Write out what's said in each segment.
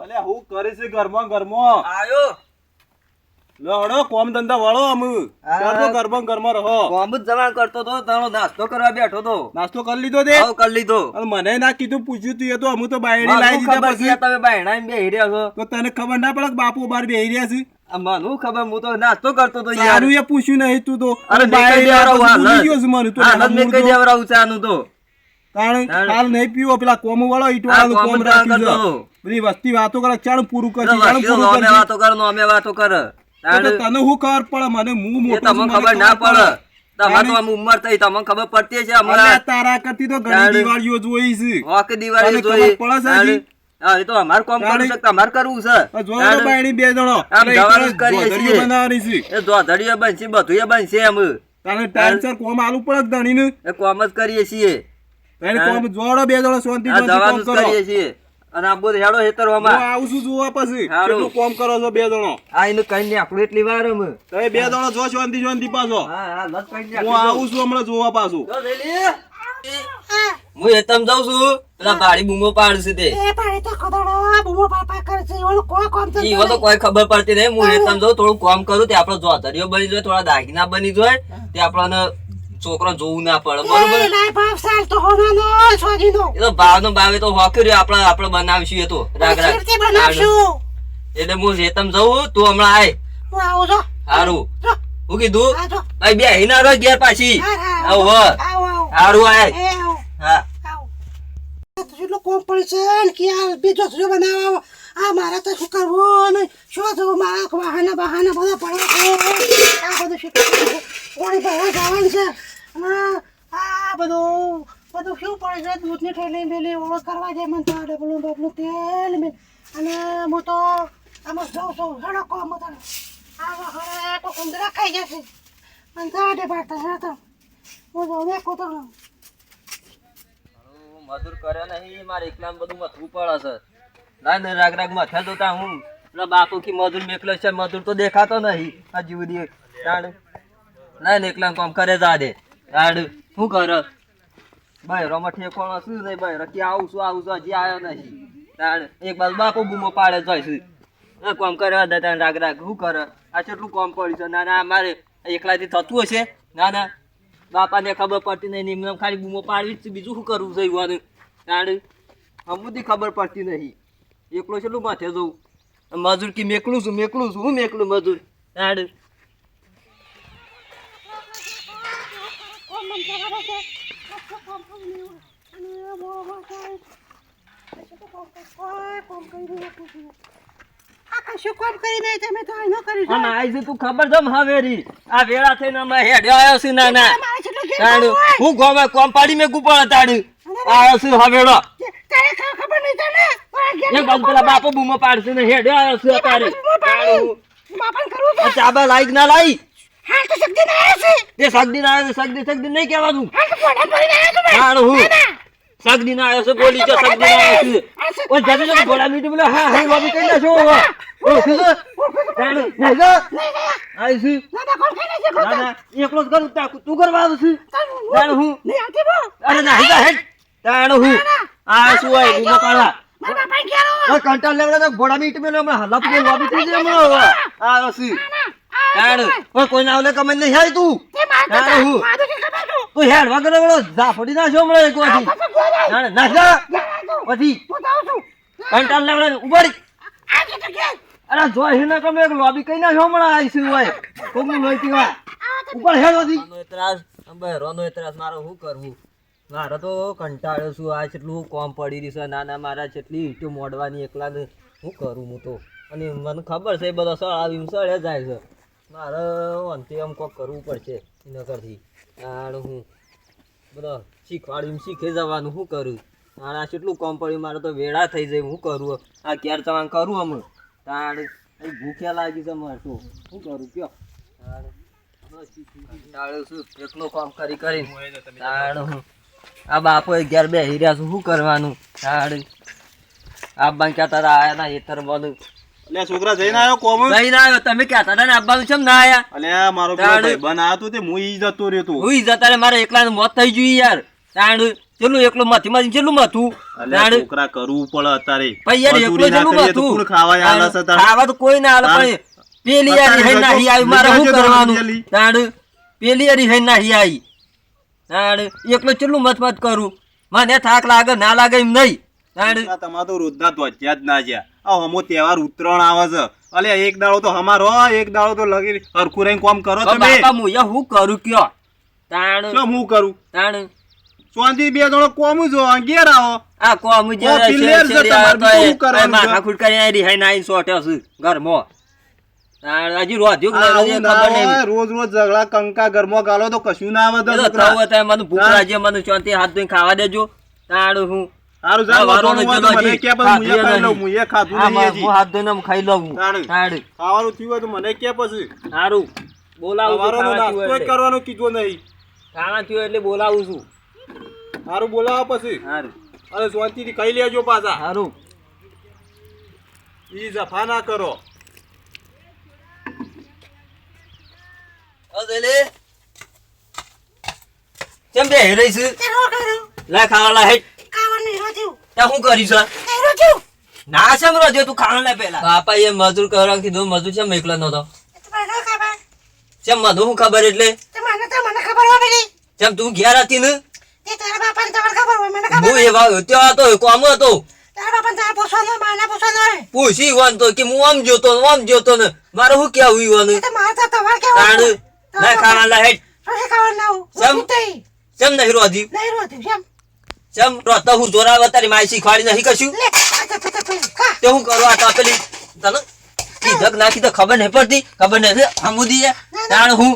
અલે હું કરે છે ઘરમાં આયો લડો કોમ ધંધા વાળો અમે તો ઘરમાં રહો કોમ જ જમા કરતો તો તારો નાસ્તો કરવા બેઠો તો નાસ્તો કરી લીધો તે આવ કરી લીધો અને મને ના કીધું પૂછ્યું તું એ તો અમે તો બાયડી લાવી દીધા ખબર પછી છે તમે બાયણા બેહી રહ્યા છો તો તને ખબર ના પડે કે બાપુ બાર બેહી રહ્યા છે મને ખબર હું તો નાસ્તો કરતો તો યાર સારું એ પૂછ્યું નહીં તું તો અરે બાયડી ભૂલી ગયો છે મને તો હાલત મેં કઈ દેવરાવ ચાનું તો કારણ હાલ નહીં પીવો પેલા કોમ વાળો ઈટો વાળો કોમ રાખ્યું છે બધી વસ્તી વાતો કરે ચાણ પૂરું કરશે ચાણ પૂરું કરશે વાતો કર નો અમે વાતો કર તો તને હું ખબર પડે મને હું મોટો તમને ખબર ના પડે તમારે તો આમ ઉંમર થઈ તમને ખબર પડતી છે અમારા તારા કરતી તો ઘણી દિવાળીઓ જોઈ છે ઓકે દિવાળી જોઈ પડે છે હા એ તો અમાર કામ કરી શકતા અમાર કરવું છે જોડો બાયડી બે જણો આમ જવાનું કરીએ છીએ બનાવવાની છે એ ધોધડીએ બનશે બધું એ બનશે એમ તને ટાઈમ સર કોમ આલુ પડે ધણીને એ કામ જ કરીએ છીએ એને કોમ જોડો બે જણો શાંતિ જવાનું જ કરીએ છીએ અને આ બધું હેડો હેતરમાં હું આવું છું જોવા પછી કેટલું કોમ કરો છો બે જણો આ એને કઈ ને આપણું એટલી વાર અમે તમે બે જણો જો શાંતિ પાછો હા હા બસ કઈ ને હું આવું છું હમણાં જોવા પાછું હું હેતમ જાઉં છું પેલા ભાડી બૂમો પાડશે તે એ પાણી તો કદડો બૂમો પાપા કરે છે ઓલો કોઈ કોમ તો ઈવો તો કોઈ ખબર પડતી નહીં હું હેતમ જાઉં થોડું કામ કરું તે આપણો જોતરીઓ બની જાય થોડા દાગીના બની જાય તે આપણને છોકરો જોવું ના પડે બરોબર એ લાઈ બાપ સાલ તો હોનાનો સોજીનો એ તો ભાવનો ભાવે તો હોક્યો આપણે બનાવશું એ તો રાગ રાગ કેવી બનાવશું એટલે હું હેતમ જાઉં તું હમણાં આય હું આવું છો હારું હું કીધું આ જો ભાઈ બે હિના રો ઘેર પાછી આવ આવ હારું આય એ આવ હા આવ તો કોમ પડી છે ને કે આ બીજો સુજો બનાવો આ મારે તો શું કરવું ને શું જો મારા બહાના બધા પડે આ બધું શીખવું કોણી બહાર જવાનું છે અને આ બધું શું પડે છે દૂધની ઠેલી મેલી ઓળો કરવા જાય મને તો ડબલું તેલ મેં અને હું તો આમાં સૌ ઘણો કોમ હતો આ હવે તો ઉંદરા ખાઈ જશે મને તો આડે પાડતા છે તો હું જાઉં ને કોતો મજૂર કરે નહીં મારે એકલા બધું મથવું પડે છે ના ને રાગ રાગ મથા જોતા હું પેલા બાપુ કી મજૂર મેકલો છે મજૂર તો દેખાતો નહીં આ જીવડી તાડ ના ને એકલા કામ કરે જા દે તાડ શું કર ભાઈ રમઠીએ કોણ શું નહીં ભાઈ રકી આવું છું હજી આવ્યો નહીં તાડ એક બાજુ બાપુ બૂમો પાડે જાય છે કામ કરવા દે રાગ રાગ શું કરે આ કેટલું કામ પડ્યું છે ના ના મારે એકલાથી થતું હશે ના ના બાપાને ખબર પડતી નહીં એમને ખાલી બૂમો પાડવી જ છે બીજું શું કરવું છે યુવાનું તાડ અમુદી ખબર પડતી નહીં એકલો કેટલું માથે જવું મજૂર કી મેકલું છું હું મેકલું મજૂર તાડ શું કામ કરી નહીં તમે તો આનો કરી અને આઈ છે તું ખબર જમ હવેરી આ વેળા થઈને અમે હેડ્યો આવ્યો છે ના ના તાડ હું ગોમે કોમ પાડી મે ગુપળ તાડ આવ્યો છે હવેડો તારે ખબર નહીં તને એક બાજુ પેલા બાપો બૂમો પાડશે ને હેડ્યો આવ્યો છે તારે બાપન કરવું છે ચાબા લાઈક ના લાઈ હાલ તો શક્તિ ના આવે છે તે સગડી ના આવ્યો સગડી નહીં કહેવાનું હાલ તો પોડા પડી ના આવે છે તાણ હું સગડી ના આવ્યો છે બોલી છે સગડી ના આવ્યો છે ઓ જતો જતો બોલા મીઠી બોલે હા હા બાબી કઈ ના છો ઓ ખીસો તાણ નહીં ગો આઈ છે ના કોણ કઈ નથી ના ના એકલો જ કરું તા તું કરવા આવું છે તાણ હું નહીં આવતી બો અરે ના હેડ તાણ હું આ શું હોય બૂમો પાડવા મારા બાપા ક્યાં કંટાળ લેવડા તો ઘોડા મીઠી મેલે હમણાં હલાપ કે લોબી થઈ જાય હમણાં આ છે તાણ ઓ કોઈ ના ઓલે કમે નહીં હાય તું તાણ હું તું હેડ વગર વગર જા ફોડી નાખ્યો હમણાં એક વાથી તાણ નાખ જા પછી કંટાળ લેવડા ઉભરી અરે જો હિના કમે એક લોબી કઈ નાખ્યો હમણાં આઈ છે હોય કોમનું લોઈ પીવા ઉપર હેડ વધી એતરાસ અંબે રોનો એતરાસ મારો શું કરવું મારે તો કંટાળ્યો છું આ કેટલું કોમ પડી રહ્યું છે નાના મારા કેટલી ઈંટો મોડવાની એકલા ને શું કરું હું તો અને મને ખબર છે બધા સળ આવી સળે જાય છે મારે અંતે આમ કોક કરવું પડશે એના કરથી તાણ હું બધા શીખવાડ્યું શીખી જવાનું શું કરું તાણ આ કેટલું કોમ પડ્યું મારે તો વેળા થઈ જાય હું કરું આ ક્યારે તમારે કરું અમે તાણ ભૂખ્યા લાગી છે મારે તો શું કરું કયો તાણ છું એકલો કામ કરીને તાણ હું આ બાપો 11 બે હીર્યા છું શું કરવાનું તાણ આબા ક્યાં તારા આયા ના એતર બોલું અલ્યા છોકરા જઈને આવ્યો કોમ જઈને આવ્યો તમે ક્યાં તારા આબાનું છે ના આયા અલ્યા મારો ભાઈ બન આતો તે હું ઈ જતો રહ્યો તું હુઈ જતા રે મારે એકલાને મોત થઈ ગયું યાર તાણ ચેલું એકલો માથી માથી ચેલું માથું અલ્યા છોકરા કરવું પડે અત્યારે ભાઈ યાર એકલો મજૂરી ના ચેલું કરીએ તો માથું કોણ ખાવા આલે છે તાણ? ખાવા તો કોઈ ના આલે પણ પેલી યાર હે નાહી આવી મારે શું કરવાનું તાણ પેલી યાર હે નાહી આવી તાણ એકલો ચેલું મત કરું મને થાક લાગે ના લાગે એમ નહીં તાણ તમાર તો રોજના ધ્વજ્યા જ ના જ્યાં આ હમો તહેવાર ઉત્તરાયણ આવે છે અલ્યા એક દાડો તો હમારો એક દાડો તો લગી હરખું રહીને કામ કરો તમે બાપા મુયા હું કરું કયો તાણ શું હું કરું તાણ શાંતિ બે જણો કોમ જો ઘેર આવો આ કોમ જે ઓ, પિલ્લેર છે તમારે, શું કરવાનું છે? માથા ખુટ કરી આરી હે નાઈ સોટે છે ઘરમાં તાણ હજી રોધ્યું કે આવું નહીં ના ખબર નહીં હોય, રોજ રોજ ઝઘડા કંકા ઘરમાં ગાલો તો કશું ના આવે તો એ તો છોકરા. થવું હોય તો મને ભૂખ લાગી મને શાંતિ હાથ ધોઈને ખાવા દેજો તાણ હું હારું જા, વારોનો વારોનો હોય તો ચલો મને હજી કે પછી મુંએ ખાધું ખાઈ લઉં, નહીં. મુંએ ખાધું હા, નહીં હજી. હું હાથ ધોઈને આમ ખાઈ લઉં તાણ. તાણ ખાવાનું થયું હોય તો મને કે પછી સારું બોલાવું છું સવારનો ખાવા થયું નાસ્તો એટલે. કરવાનો કીધું નહીં ખાવા થયું એટલે બોલાવું છું હારું બોલાવો પછી સારું અને શાંતિથી ખાઈ લેજો પાછા સારું ઈ જફા ના કરો અદેલે કેમ બે રહી છે તે રો કરું લા ખાવા લા હેટ ખાવાનું રોજ્યું ત્યાં શું કરી છે તે રોજ્યું ના સમરો જો તું ખાવા લે પેલા બાપા એ મજૂર કરવા કીધું મજૂર છે એકલા નતો તે મને ખબર કેમ મધુ શું ખબર એટલે તે મને ખબર હોય બધી કેમ તું ઘેર હતી ને તે તારા બાપાને તમારે ખબર હોય મને ખબર હું એવા ત્યાં હતો કોમ હતો તારા બાપાને તારા પૂછવાનું હોય માને પૂછવાનું હોય પૂછી વાન તો કે હું આમ જોતો ને મારે શું કેવું ઈવાનું તે મારે તો તમારે તાણ કેવું ના ખાવા લા હેટ પછી ખાવાનું ના હું સમ. નહીં કેમ નહીં રોધી રોજ્યું કેમ કેમ રોતા હું જોરાવ તારી માઈ શીખવાડી નહીં કશું લે આ તો ખા તે હું કરવા આ તો પેલી તને કીધક નાખી તો ખબર નહીં પડતી ખબર નથી આમુદી તાણ હું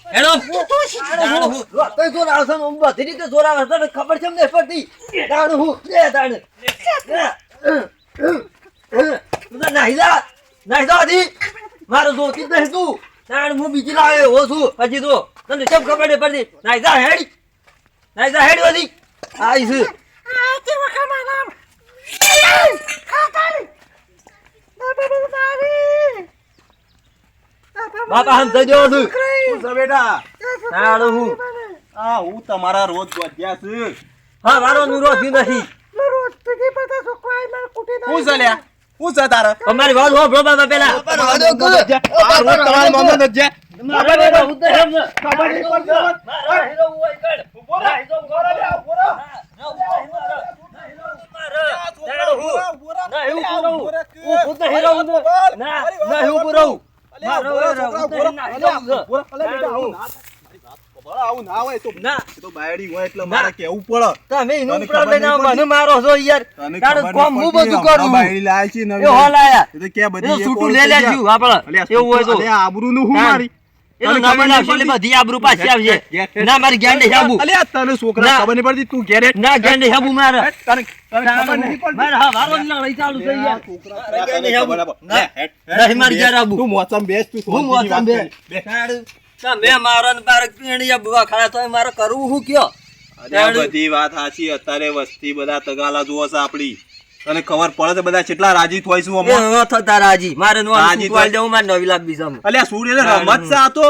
એનો તું શીખ તાણ હું રોતા જોરાવ છે હું બધી રીતે જોરાવ છે તને ખબર છે નહીં પડતી તાણ હું લે તાણ તું તો નાહી જા હજી મારો જોતી જ નહીં તું તાણ હું બીજી લાવે હો છું હજી તો તને કેમ ખબર નહીં પડતી નાહી જા હેડી હજી આઈ છે આ તે વખત મારા ખા તારી બાપા તારી બાપા હમ થઈ જવો છું શું છે બેટા તાણ હું આ હું તમારા રોજ ધ્વજ્યા છે હા મારો નુરો થી નથી રોજ તુજી પતા તો કોઈ મને કુટી શું છે લ્યા શું છે તારે અમારી વાત હો બ્રો બાબા પેલા આ રોજ તમારા નોંધો ધ્વજ્યા આવું ના હોય તો એ તો બાયડી હોય એટલે મારે કેવું પડે તમે એનું તને ઉપર ખબર લઈને નહીં મને મારો છો યાર તને તારું ખબર કોમ નહીં હું પડતી, બધું કરું બાયડી લાવી છે નવી. એ હો લાયા એ તો કે બધી એ એક છૂટું ઓળખ લે લે થઈ જીવ જાય. આપણે અલ્યા એવું હોય તો અલ્યા આબરૂનું હું હા. મારી એ તો તને નવી ખબર લાવશે નહીં એટલે બધી આબરૂ પાછી આવશે ના મારી ગેંડ નહીં આબુ અલ્યા તને છોકરા ના. ખબર નહીં પડતી તું ઘેરે ના ગેંડ નહીં આબુ મારે તને ખબર નહીં પડતી મારે હા વારો લડાઈ ચાલુ થઈ ગયા છોકરા તને ખબર ના પડે. ના. હેટ, નહીં મારી ઘેર આબુ. તું મોસમ બેસ તું હું શાંતિથી મોસમ વાત બે કરી. મેં મારો ને બાર પીણીયા બુવા ખાયા તો મારે કરવું શું કયો અરે બધી વાત સાચી અત્યારે વસ્તી બધા તગાલા જુઓ છે આપડી તને ખબર પડે તો બધા કેટલા રાજી થાય છે એ આમાં. ન થતા રાજી મારે નો રાજી સુકવાઈ તો- દેવું મારે નવી લાગી સામે અલ્યા સૂર્ય રમત છે આ તો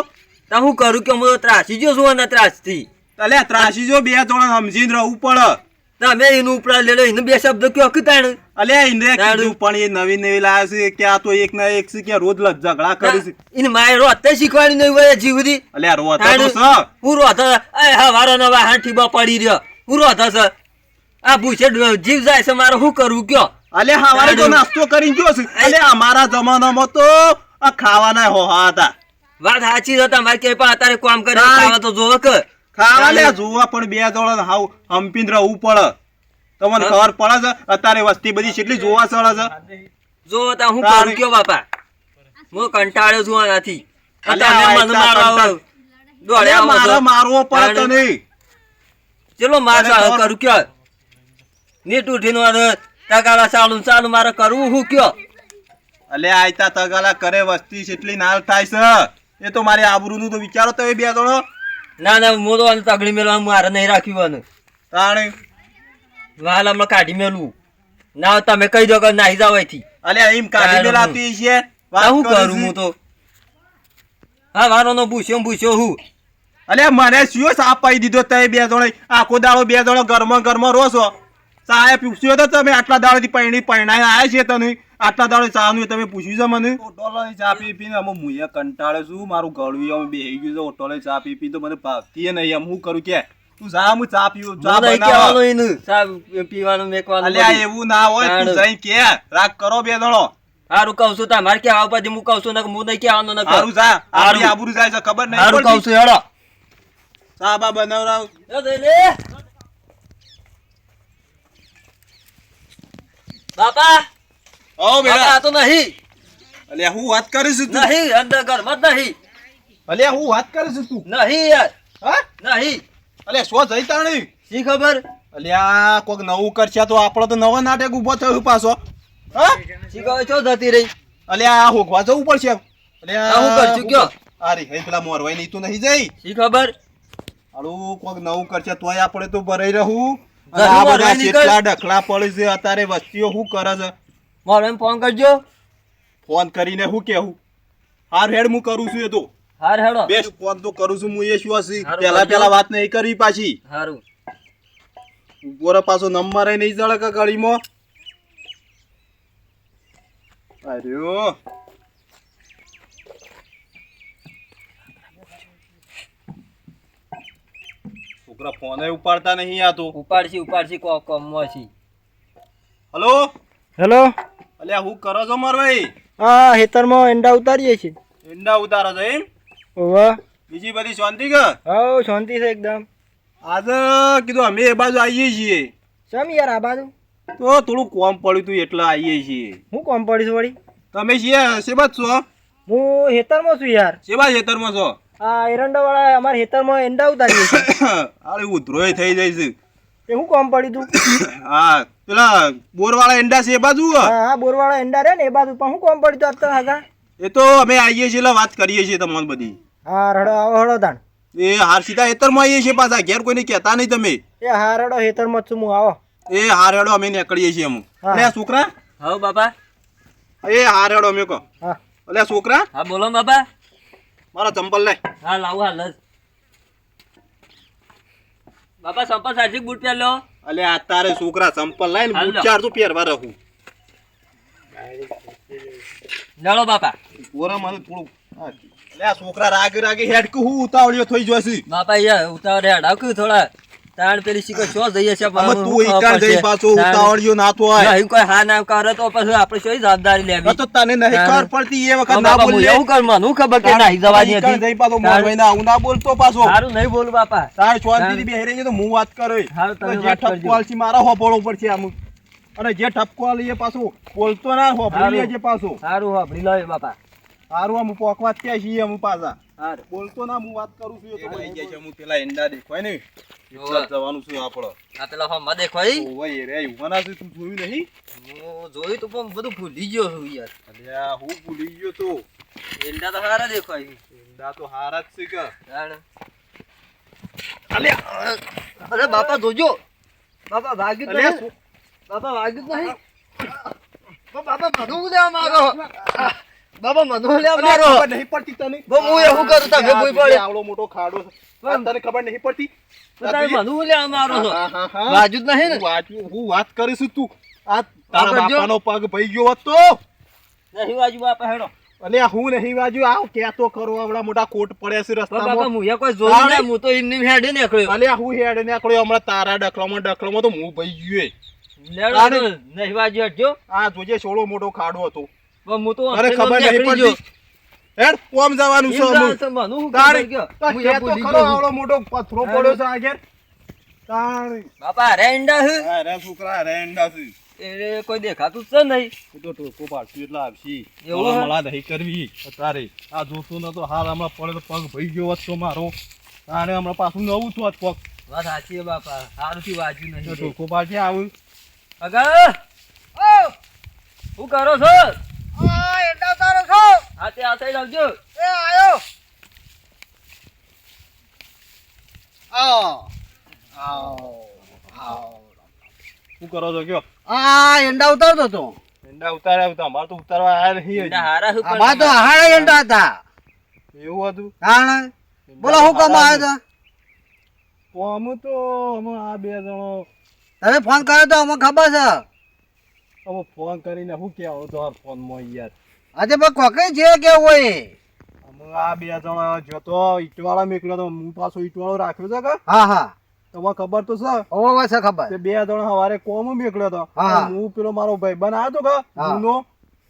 તો હું કરું કે હું તો ત્રાસી જો છું ને ત્રાસ થી અલ્યા ત્રાસી જો બે જણા સમજીને રહેવું પડે તમે એનું ઉપરા લેલો એને બે શબ્દ કયો કીધા અલ્યા ઇન્દ્રિય તારું. કીધું પણ એ નવી નવી લાવે છે કે આ તો એક ના એક છે કે રોજ ઝઘડા કરે છે એને મારે રોતે શીખવાડી નહીં હોય જીવદી અલ્યા રોતા તો છે હું રોતા હા વારો નવા હાંઠી બા પડી રહ્યો હું રોતા છે આ પૂછે જીવ જાય છે મારે શું કરવું કયો અલ્યા હવારે તો તારું. નાસ્તો કરીને ગયો છે અલ્યા અમારા જમાનામાં તો આ ખાવાના હોહા હતા વાત સાચી છે તમારે કે પણ અત્યારે કામ કરે તારું. ખાવા તો જોવે કે ખાવા લ્યા જોવા પણ બે જણા હાવ હંપીને રહેવું પડે તમને ખબર પડે છે અત્યારે વસ્તી બધી કેટલી જોવા ચડે છે જો તા હું તારું. કરું કયો બાપા હું કંટાળ્યો છું આનાથી અલ્યા, તમે મને આયતા મારો કંટાળ. દોડે અલ્યા, આવો છો. મારે મારવો પડે તારું. તને ચલો માર તારે ખબર- કરું કયો નીટ ઉઠીને મારે તગાલા ચાલુ મારે કરવું હું કયો અલ્યા આયતા તગાલા કરે વસ્તી કેટલી નાલ થાય છે એ તો મારી આબરૂનું તો વિચારો તો એ બે જણો ના ના હું તો આને તગડી મેળવા મારે નહીં રાખ્યું તાણે વાલ હમણાં કાઢી મેલું ના તમે કહી દો કે નાહી જાવ અહીંથી અલ્યા એમ કાઢી તારું. મેલાતી છે આ હું કરું હું તો હા વારો નો પૂછ્યો હું અલ્યા મને શું સાપ પાઈ દીધો તે બે જણે આખો દાડો બે જણો ઘરમાં રહો છો ચા પૂછ્યો તો તમે આટલા દાડોથી પરણાઈ આયા છે તને આટલા દાડો ચા નું તમે પૂછ્યું છે મને ઓટોલે ચા પી પીને અમે મુએ કંટાળે છું મારું ગળું અમે બેહી ગયું છે ઓટોલે ચા પી તો મને ભાવતી નહીં એમ હું કરું કે તું જા હું ચા પીવું ચા બનાવો ચા પીવાનું મેકવાનું અલ્યા એવું ના હોય તું જઈ કે રાગ કરો બે જણો હારું કહું છું તમારે કે આવ પછી હું કહું છું ને હું નહીં કહેવાનો ન હારું જા આપણી આબરૂ જાય છે ખબર નહીં હારું કહું છું હેડો ચા બા બનાવરાવ બાપા ઓ બેટા આ તો નહીં અલ્યા હું વાત કરીશ તું નહીં અંદર ઘરમાં જ નહીં અલ્યા હું વાત કરીશ તું નહીં યાર હા નહીં અલ્યા શો જઈ તાણી શી ખબર અલ્યા કોક નવું કરશે તો આપણો તો નવો નાટક ઉભો થયો પાછો હા શી ખબર છો જતી રહી અલ્યા હોગવા જવું પડશે અલ્યા હું કરશું કયો અરે હે પેલા મોરવાઈ ની તું નહીં જઈ શી ખબર હાલું કોક નવું કરશે તોય આપણે તો ભરાઈ રહું અને ઘરનું આ બધા મોરવાઈ નીકળ. કેટલા ડખલા પડે છે અત્યારે વસ્તીઓ શું કરે છે મારો એમ ફોન કરજો ફોન કરીને શું કેવું હાર હેડ હું કરું છું એ તો હાર હેડો બેસ્ટ ફોન તો કરું છું હું એ શું હશે હારું પેલા કરજો. પેલા વાત નહીં કરવી પાછી હારું બોરા પાછો નંબર નહીં જળે કે ગાડીમાં અર્યો છોકરા ફોન ઉપાડતા નહીં આ તો ઉપાડશી કોમમાં છી હલો હેલો અલ્યા હું કરો છો માર ભાઈ હા હેતરમાં એંડા ઉતારીએ છીએ ઈંડા ઉતારો છો એમ ઓવા બીજી બધી શાંતિ કે હવ શાંતિ છે એકદમ આજે કીધું અમે એ બાજુ આવીએ છીએ ચમ યાર આ બાજુ તો થોડું કોમ પડ્યું તું એટલે આવીએ છીએ હું કોમ પડીશ વળી તમે છીએ શેબાદ છો હું હેતરમાં છું યાર શેબાદ ખેતરમાં છો આ એરંડા વાળા અમારા હેતરમાં એંડા ઉતારીએ છીએ અરે ઉધરોય થઈ જાય છે એ હું કોમ પડી તું હા પેલા બોરવાળા એંડા છે એ બાજુ હા હા બોરવાળા એંડા રે ને એ બાજુ પણ હું કોમ પડી તું અત્યારે હાગા એ તો અમે આવીએ છીએ એટલે વાત કરીએ છીએ તમને બધી હા રડો આવો હળો તાણ એ હાર સીધા ખેતરમાં આવીએ છીએ પાછા ઘેર કોઈને કહેતા નહીં તમે એ હા રડો હેતરમાં જ છું હું આવો એ હાર હેડો અમે નીકળીએ છીએ અમુક હા. અલ્યા છોકરા હા બાપા એ હાર હેડો અમે કહો હા અલ્યા છોકરા હા બોલો બાપા મારા ચંપલ લે હા લાવું હાલ જ બાપા સંપલ સાચી બૂટ પહેરલો અલ્યા આ તારે છોકરા ચંપલ લાઈને હાલ બૂટ લો. ચાર તો પહેરવા રહું લડો બાપા બોરા મને થોડું અલ્યા છોકરા રાગે રાગે હેડ કે હું ઉતાવળ્યો થઈ જોઈશ બાપા યાર ઉતાવળ હેડ આવ થોડા તાણ પેલી શીખો શું જઈએ છે અમે તું ઈકાળ જઈ પાછો ઉતાવળ્યો ના તો હોય નહીં કોઈ હા ના કરે તો પછી આપણે શું જવાબદારી લેવી તો તને નહીં ખબર પડતી એ વખત ના બાપા, બોલ હું લે. એવું કર મને ખબર કે નહીં જવાની ઈકાળ હતી જઈ પાછો મોરવાઈને આવું ના બોલતો પાછો સારું નહીં બોલું બાપા તાર શાંતિથી બેહી રહેજે તો હું વાત કરો હારું, તમે જે વાત કરજો. ઠપકો આલસી મારા હોપડો પડશે આમ અને જે ઠપકો આલી એ પાછો બોલતો ના હોપડી હારું. લેજે પાછો સારું હા લો બાપા સારું આમ પોકવા ત્યાં છીએ અમે પાછા સારું બોલતો ના હું વાત કરું છું એ તો આવી ગયા છે હું પેલા ઈંડા દેખાય ને ઓવે. જવાનું છે આપણો આ પેલા હા માં દેખો ઈ ઓય રે ઉવાના છે તું જોયું નહીં હું જોયું તો પણ બધું ભૂલી ગયો છું યાર અલ્યા હું ભૂલી ગયો તો એંડા તો સારા દેખો ઈ ઈંડા તો હારા જ છે કે જાણ અરે બાપા જોજો બાપા વાગ્યું જ અલ્યા નહીં બાપા વાગ્યું જ નહીં બાપા મધુ લેવા માંગો બાપા મધુ લેવા અલ્યા, માંગો ખબર નહીં પડતી તને બહુ હું એવું કરું તમે ભૂઈ પડે આવડો મોટો ખાડો છે આ તને ખબર નહીં પડતી તમે મધુ લેવા મારો છો હા, હા, હા. વાજુ જ નહીં ને હું વાત કરીશ તું આ તારા કરજો. બાપાનો પગ ભઈ ગયો હોત તો નહીં વાજુ બાપા હેડો અને હું નહીં વાજુ આવ કેતો કરો આવડા મોટા કોટ પડ્યા છે બાપા રસ્તામાં હું એ કોઈ જોયું નહીં હું તો એમની હેડે નીકળ્યો અલ્યા હું હેડ નીકળ્યો હમણાં તારા ડખલામાં તો હું ભઈ ગયો લેડો તારે- તો નહીં વાજુ હટજો આ જોજે છોડો મોટો ખાડો હતો પણ હું તો અરે ખબર નહીં નીકળી ગયો. પડતી હેડ કોમ જવાનું છે એમ અમુક. જાણ છે, મને હું તારે ખબર ગયો. તો હું એ કહેતો ભૂલી ખરો ગયો છું. આવડો મોટો પથરો પડ્યો છે આગળ તારે બાપા રેંડા હે અરે છોકરા રેંડા છે એ કોઈ દેખાતું જ છે નહીં એ તો ટોકો પાડશું એટલે આવશી એવું હે? મળા નહીં કરવી તારે આ જોતો નતો હાલ હમણાં પડે તો પગ ભઈ ગયો હોત તો મારો તારે હમણાં પાછું નવું છું પગ વાત સાચી છે બાપા સારુંથી વાજુ તો નહીં ટોકો પાડશે આવું અગા ઓ શું કરો છો આ એંડા ઉતારો છો હા તે આ સાઈડ આવજો એ આયો આવો આવો શું કરો છો કયો આ એંડા ઉતારતો તો ઈંડા ઉતાર્યા હતા અમારે તો ઉતારવા આયા નહીં એના હજી. હારા શું આમાં તો હાડા એંડા હતા એવું હતું તાણ બોલો હું કામ આવ્યો તો કોમ તો અમે આ બે જણો તમે ફોન કર્યો તો અમને ખબર છે અમે ફોન કરીને શું કહેવો તો આ ફોનમાં યાર આજે પણ કોકે જે કેવું હોય અમે આ બે જણો જોતો ઈટવાળા મેકલ્યો તો હું પાછો ઈટવાળો રાખ્યો છે કે હા હા તમને ખબર તો છે ઓવે છે ખબર તે બે જણ સવારે કોમ મેકલ્યો તો હા. હું પેલો મારો ભાઈબંધ આવ્યો તો કે હા. જૂનો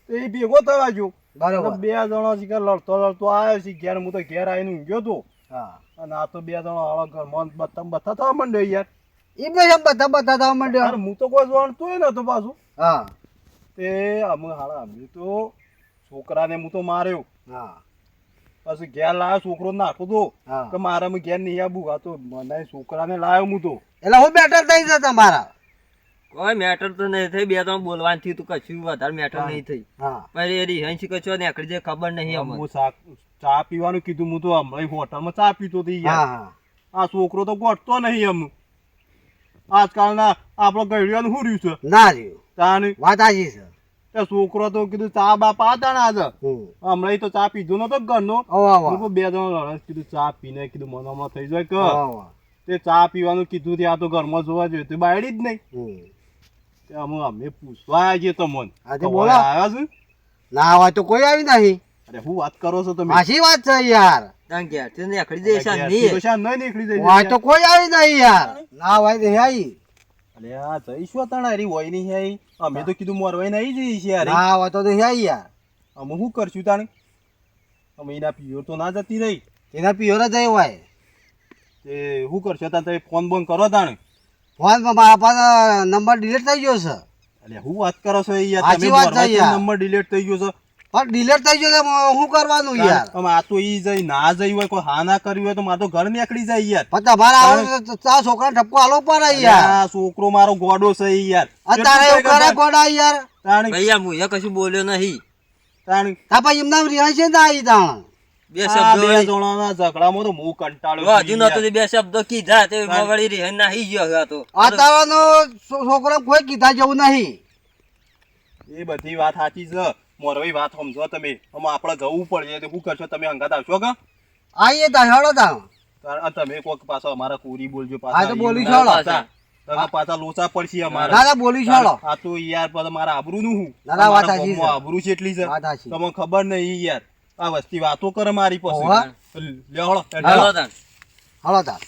એ ભેગો થવા ગયો બરોબર બે જણો શીખર લડતો આવ્યો છે ઘેર હું તો ઘેર આવીને ઊંઘ્યો તો હા અને આ તો બે જણો હવા ઘરમાં બત્તા થવા માંડ્યો યાર એમને એમ બધા થવા માંડ્યો અરે હું તો કોઈ જાણતો નતો પાછું હા તે અમે હાડા અમે તો છોકરાને હું તો માર્યો હા પછી ઘેર લાવ્યો છોકરો નાખો તો હા કે મારે હું ઘેર નહીં આવું આ તો મને છોકરાને લાવ્યો હું તો એટલે હું બેટર થઈ છે તમારા કોઈ મેટર તો નહીં થઈ બે ત્રણ બોલવાનું થયું તું કશું વધારે મેટર નહીં થઈ હા પણ એ રિહાઈ કશો ને આખડી જે ખબર નહીં અમને હું ચા પીવાનું કીધું હું તો હમણાં હોટલમાં ચા પીતો હતી હા યાર હા આ છોકરો તો ગોઠતો નહીં એમ આજકાલના આપણો ગયડિયાનું શું રહ્યું છે ના રહ્યું તાની વાત સાચી છે તે છોકરો તો કીધું ચા બાપ આતા ને આજે હમ હમણાં તો ચા પીધો નતો ઘરનો ઓવા હું ઓવા તો બે જણ લડસ કીધું ચા પીને કીધું મનામાં થઈ જાય કે ઓવા તે ચા પીવાનું કીધું ત્યાં તો ઘરમાં જોવા જોઈએ તે બાયડી જ નહીં હમ તે અમે પૂછવા આવ્યા છીએ તમને આજે તો બોલો. આવ્યા છે ના હોય તો કોઈ આવી નહીં અરે હું વાત કરો છો તમે સાચી વાત છે યાર ત્યાં ગયા છે ને આખડી જે શાન ઘેરથી તો નહીં શાન નહીં નીકળી જાય હોય તો કોઈ આવી નહીં યાર ના હોય તો આવી અરે આ જઈશું તણા હરી હોય નહીં હે અમે તો કીધું મોરવાઈ નહીં જઈએ છીએ યાર ના હોય તો આવી યાર અમે શું કરશું તાણે અમે એના પિયોર તો ના જતી રહી એના પિયોર જ હોય તે શું કરશો તાણ તમે ફોન બોન કરો તાણે ફોનમાં મારા પાસે નંબર ડિલીટ થઈ ગયો છે અરે હું વાત કરો છો યાર સાચી તમે વાત છે મોરવાઈ યાર. નંબર ડિલીટ થઈ ગયો છે પણ ડિલીટ થઈ ગયો છે શું કરવાનું યાર અમે આ તો ઈ જઈ ના જઈ હોય કોઈ હા ના કર્યું હોય તો મારે તો ઘર નીકળી જાય યાર પણ તમારે આવું તો આ છોકરાને ઠપકો આલો પડે યાર આ છોકરો મારો ગોડો છે ઈ યાર અત્યારે એવું કરે ગોડા યાર તાણી ભૈયા હું એ કશું બોલ્યો નહીં તાણી તા પછી એમના રિહાઈ છે ને આવી તાણ બે આ શબ્દો બે જણાના ઝઘડામાં તો હું કંટાળ્યો હજુ નતો તે બે શબ્દો કીધા તે વળી રિહાઈ નાહી ગયો હવે આ તો આ તારાનો છોકરો કોઈ કીધા જેવું નહીં એ બધી વાત સાચી છે મોરવાઈ વાત સમજો તમે આમાં આપણે જવું પડશે તો શું કરશો તમે અંગાત આવશો કે આઈએ તા હેડો તા તમે કોક પાછો અમારા કોરી બોલજો હા તો બોલી ઈ છોડો. પાછા. તમે પાછા લોચા પડશે અમારા ના ના બોલી છોડો આ તો યાર પાછા મારા આબરૂનું હું ના, ના, વાત અમારા સાચી છે. ગામમાં આબરૂ છે એટલી છે વાત સાચી. તમને ખબર નહીં યાર આ વસ્તી વાતો કરે મારી હોવા. પાસે લ્યો હળો હાલો તાણ. હળો તા